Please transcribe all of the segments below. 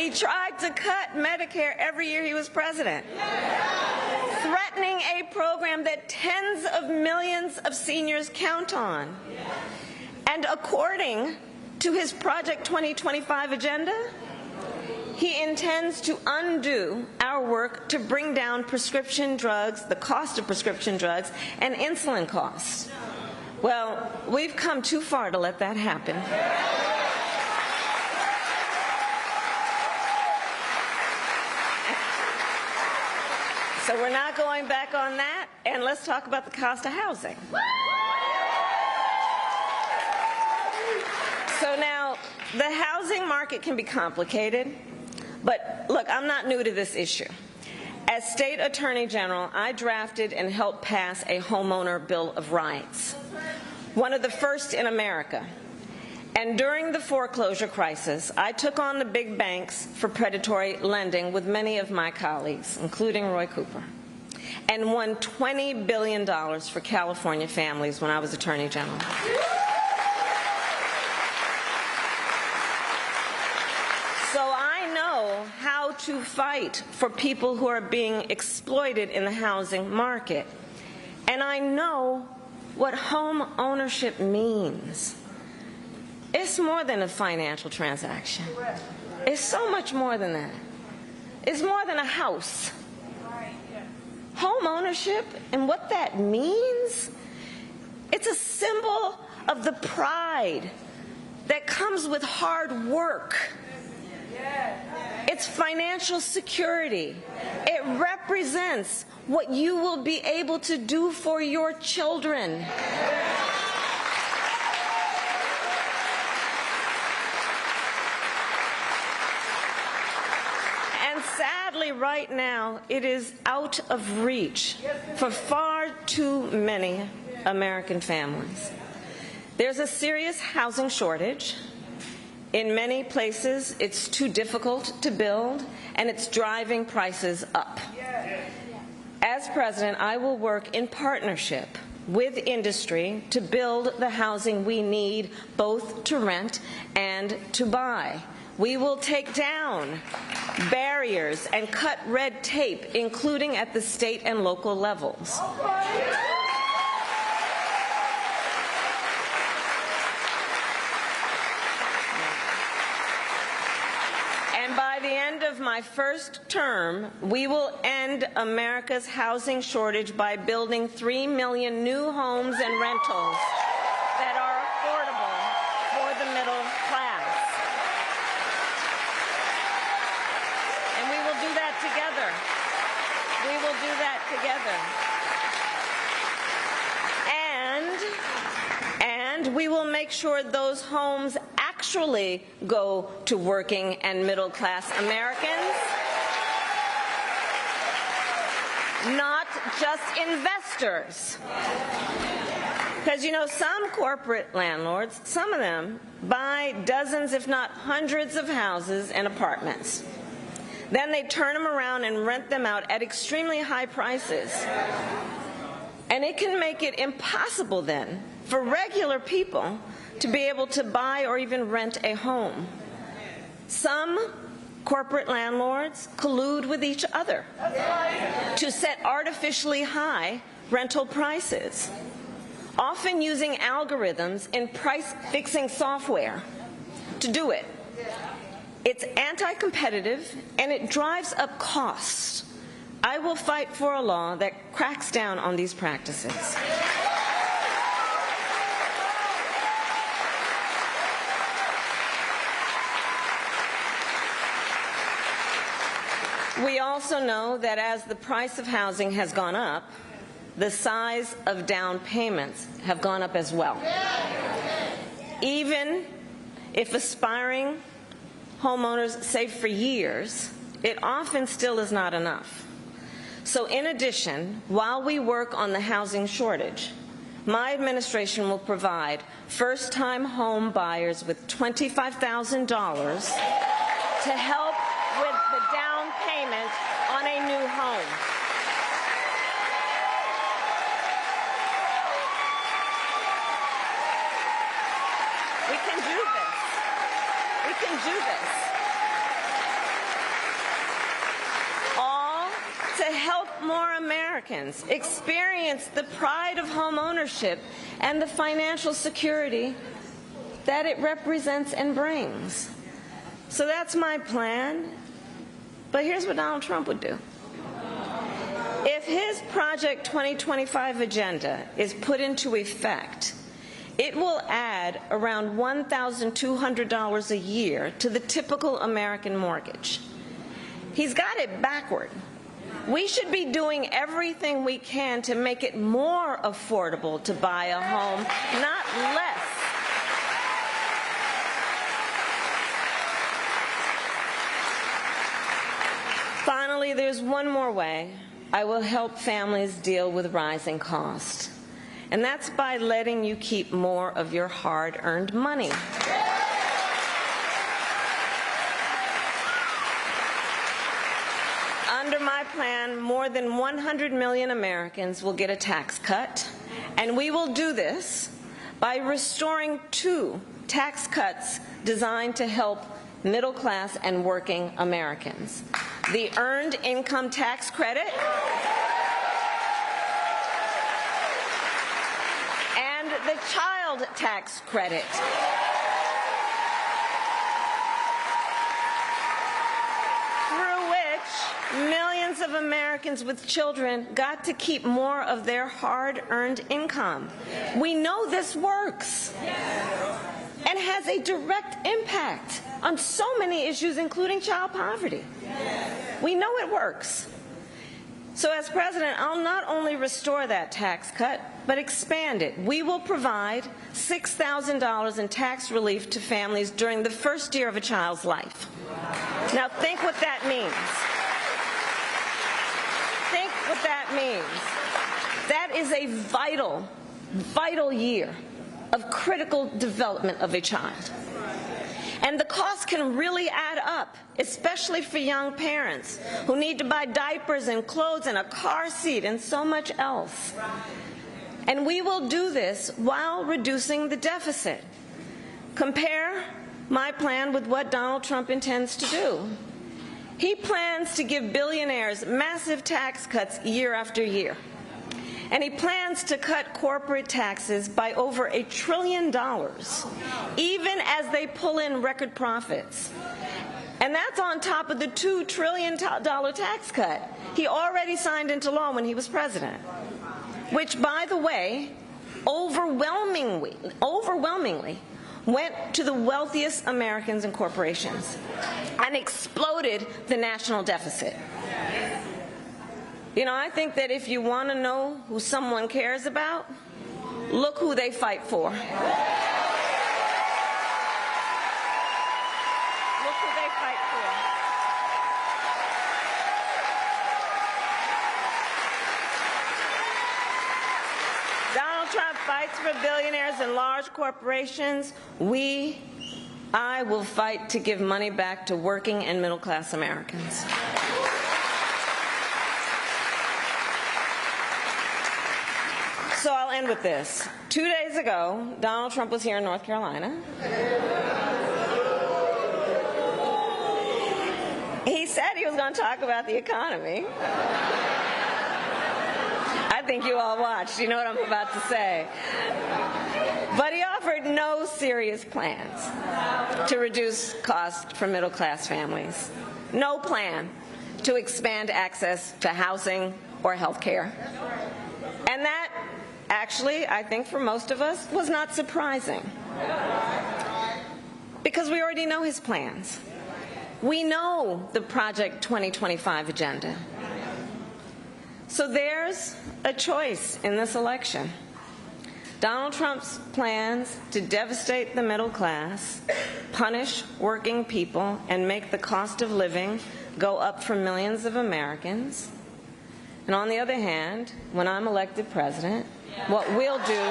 He tried to cut Medicare every year he was president, threatening a program that tens of millions of seniors count on. And according to his Project 2025 agenda, he intends to undo our work to bring down prescription drugs, the cost of prescription drugs, and insulin costs. Well, we've come too far to let that happen. So we're not going back on that, and let's talk about the cost of housing. So now, the housing market can be complicated, but look, I'm not new to this issue. As State Attorney General, I drafted and helped pass a homeowner Bill of Rights, one of the first in America. And during the foreclosure crisis, I took on the big banks for predatory lending with many of my colleagues, including Roy Cooper, and won $20 billion for California families when I was Attorney General. So I know how to fight for people who are being exploited in the housing market. And I know what home ownership means. It's more than a financial transaction. It's so much more than that. It's more than a house. Home ownership and what that means, it's a symbol of the pride that comes with hard work. It's financial security. It represents what you will be able to do for your children. Sadly, right now, it is out of reach for far too many American families. There's a serious housing shortage. In many places, it's too difficult to build, and it's driving prices up. As President, I will work in partnership with industry to build the housing we need, both to rent and to buy. We will take down barriers and cut red tape, including at the state and local levels. And by the end of my first term, we will end America's housing shortage by building 3 million new homes and rentals that are affordable for the middle class. Together. We will do that together. And we will make sure those homes actually go to working and middle class Americans, not just investors. Because, you know, some corporate landlords, some of them buy dozens, if not hundreds of houses and apartments. Then they turn them around and rent them out at extremely high prices. And it can make it impossible then for regular people to be able to buy or even rent a home. Some corporate landlords collude with each other to set artificially high rental prices, often using algorithms in price-fixing software to do it. It's anti-competitive, and it drives up costs. I will fight for a law that cracks down on these practices. We also know that as the price of housing has gone up, the size of down payments have gone up as well. Even if aspiring homeowners save for years, it often still is not enough. So in addition, while we work on the housing shortage, my administration will provide first-time home buyers with $25,000 to help with the down payment on a new home. We can do this. We can do this. more Americans experience the pride of home ownership and the financial security that it represents and brings. So that's my plan. But here's what Donald Trump would do. If his Project 2025 agenda is put into effect, it will add around $1,200 a year to the typical American mortgage. He's got it backward. We should be doing everything we can to make it more affordable to buy a home, not less. Finally, there's one more way I will help families deal with rising costs, and that's by letting you keep more of your hard-earned money. Under my plan, more than 100 million Americans will get a tax cut, and we will do this by restoring 2 tax cuts designed to help middle-class and working Americans: the Earned Income Tax Credit and the Child Tax Credit. Through which millions of Americans with children got to keep more of their hard-earned income. We know this works and has a direct impact on so many issues, including child poverty. We know it works. So as president, I'll not only restore that tax cut, but expand it. We will provide $6,000 in tax relief to families during the first year of a child's life. Now think what that means. Think what that means. That is a vital, vital year of critical development of a child. And the cost can really add up, especially for young parents who need to buy diapers and clothes and a car seat and so much else. And we will do this while reducing the deficit. Compare my plan with what Donald Trump intends to do. He plans to give billionaires massive tax cuts year after year. And he plans to cut corporate taxes by over $1 trillion, even as they pull in record profits. And that's on top of the $2 trillion tax cut he already signed into law when he was president, which, by the way, overwhelmingly went to the wealthiest Americans and corporations and exploded the national deficit. You know, I think that if you want to know who someone cares about, look who they fight for. Look who they fight for. Donald Trump fights for billionaires and large corporations. I will fight to give money back to working and middle-class Americans. So I'll end with this. 2 days ago, Donald Trump was here in North Carolina. He said he was going to talk about the economy. I think you all watched. You know what I'm about to say. But he offered no serious plans to reduce costs for middle-class families. No plan to expand access to housing or health care. And that, actually, I think for most of us, was not surprising, because we already know his plans. We know the Project 2025 agenda. So there's a choice in this election. Donald Trump's plans to devastate the middle class, punish working people, and make the cost of living go up for millions of Americans. And on the other hand, when I'm elected president, what we'll do,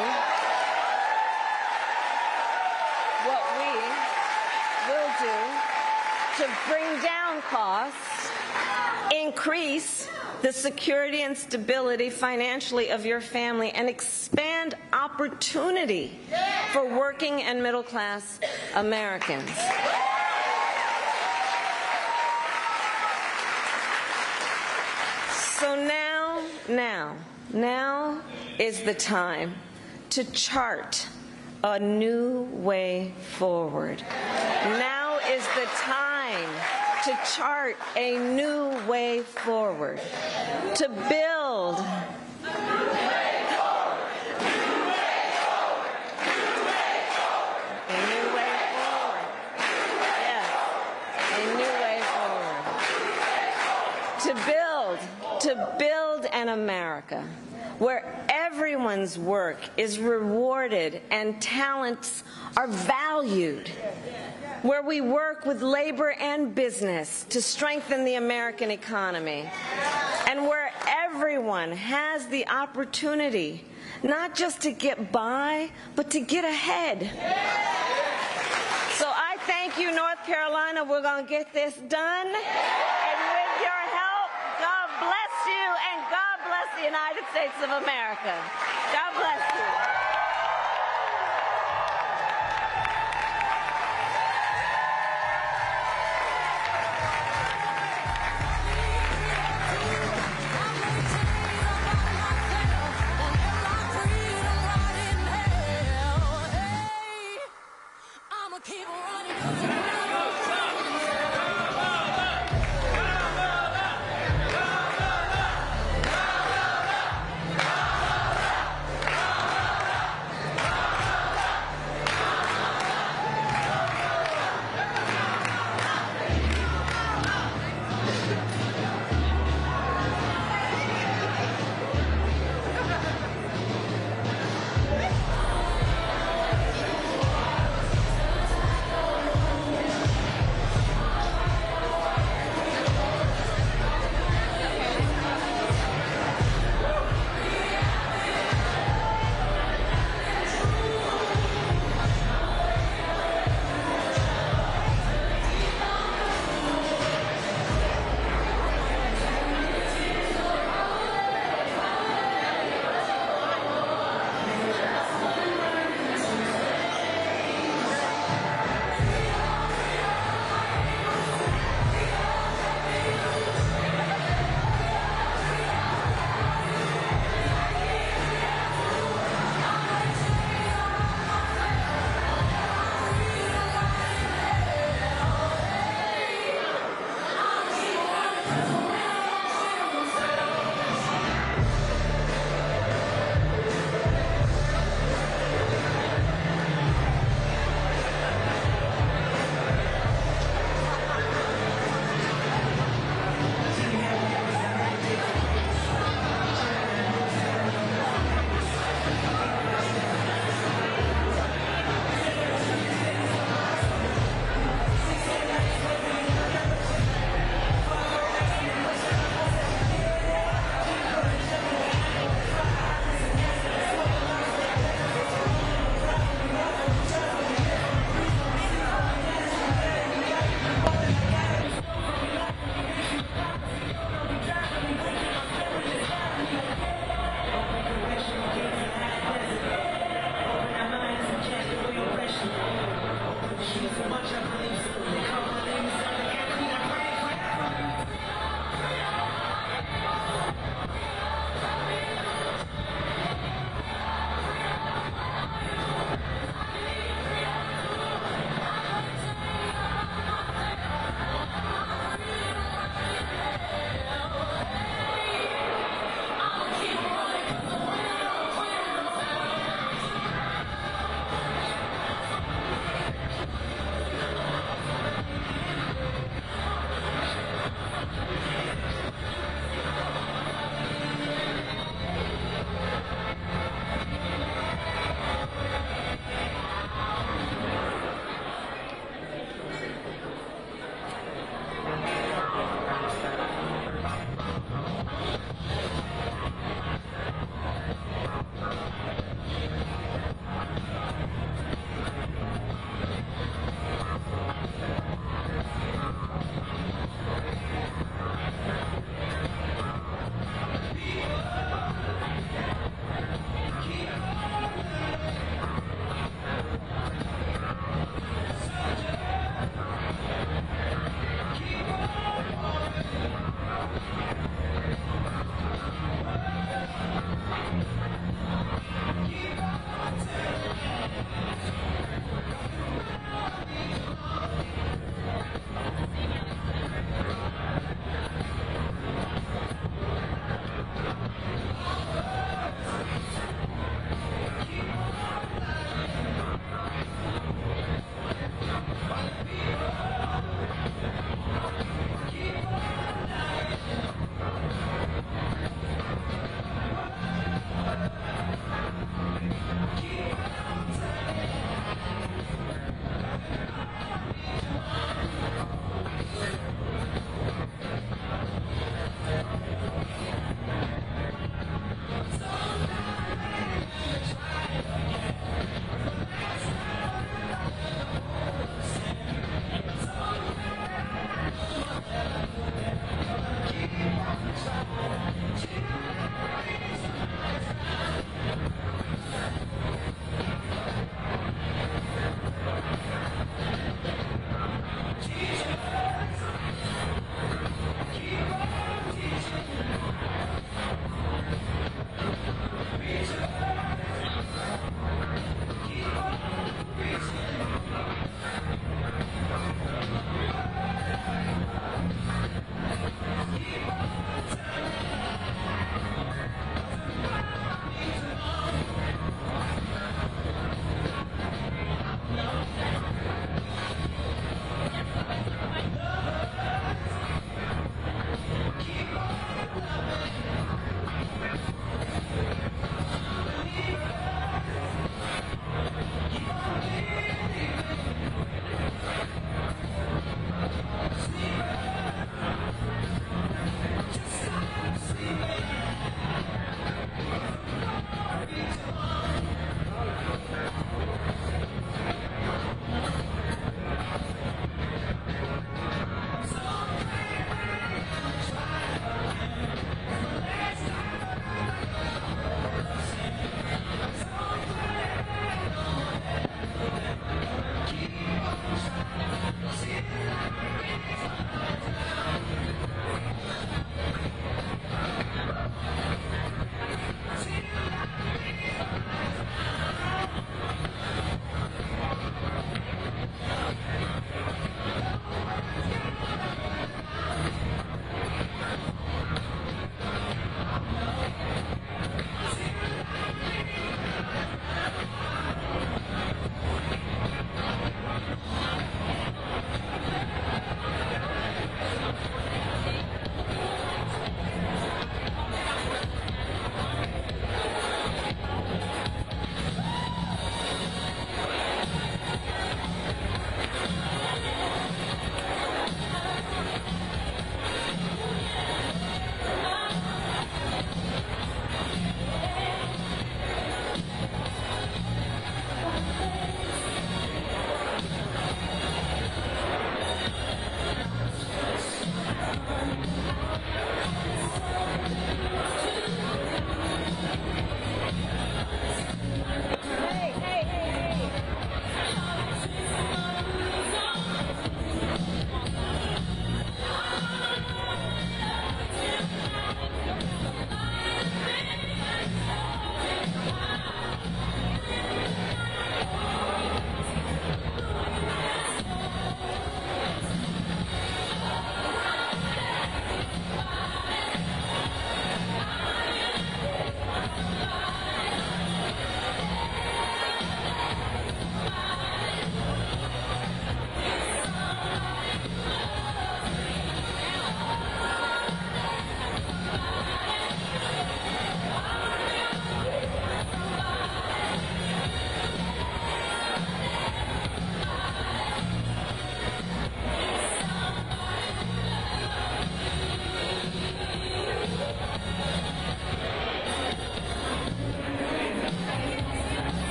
to bring down costs, increase the security and stability financially of your family, and expand opportunity for working and middle-class Americans. So now now is the time to chart a new way forward. Now is the time to chart a new way forward, to build to build an America where everyone's work is rewarded and talents are valued, where we work with labor and business to strengthen the American economy, and where everyone has the opportunity not just to get by, but to get ahead. So I thank you, North Carolina. We're going to get this done. And with your help, God bless you, and God bless the United States of America. God bless you.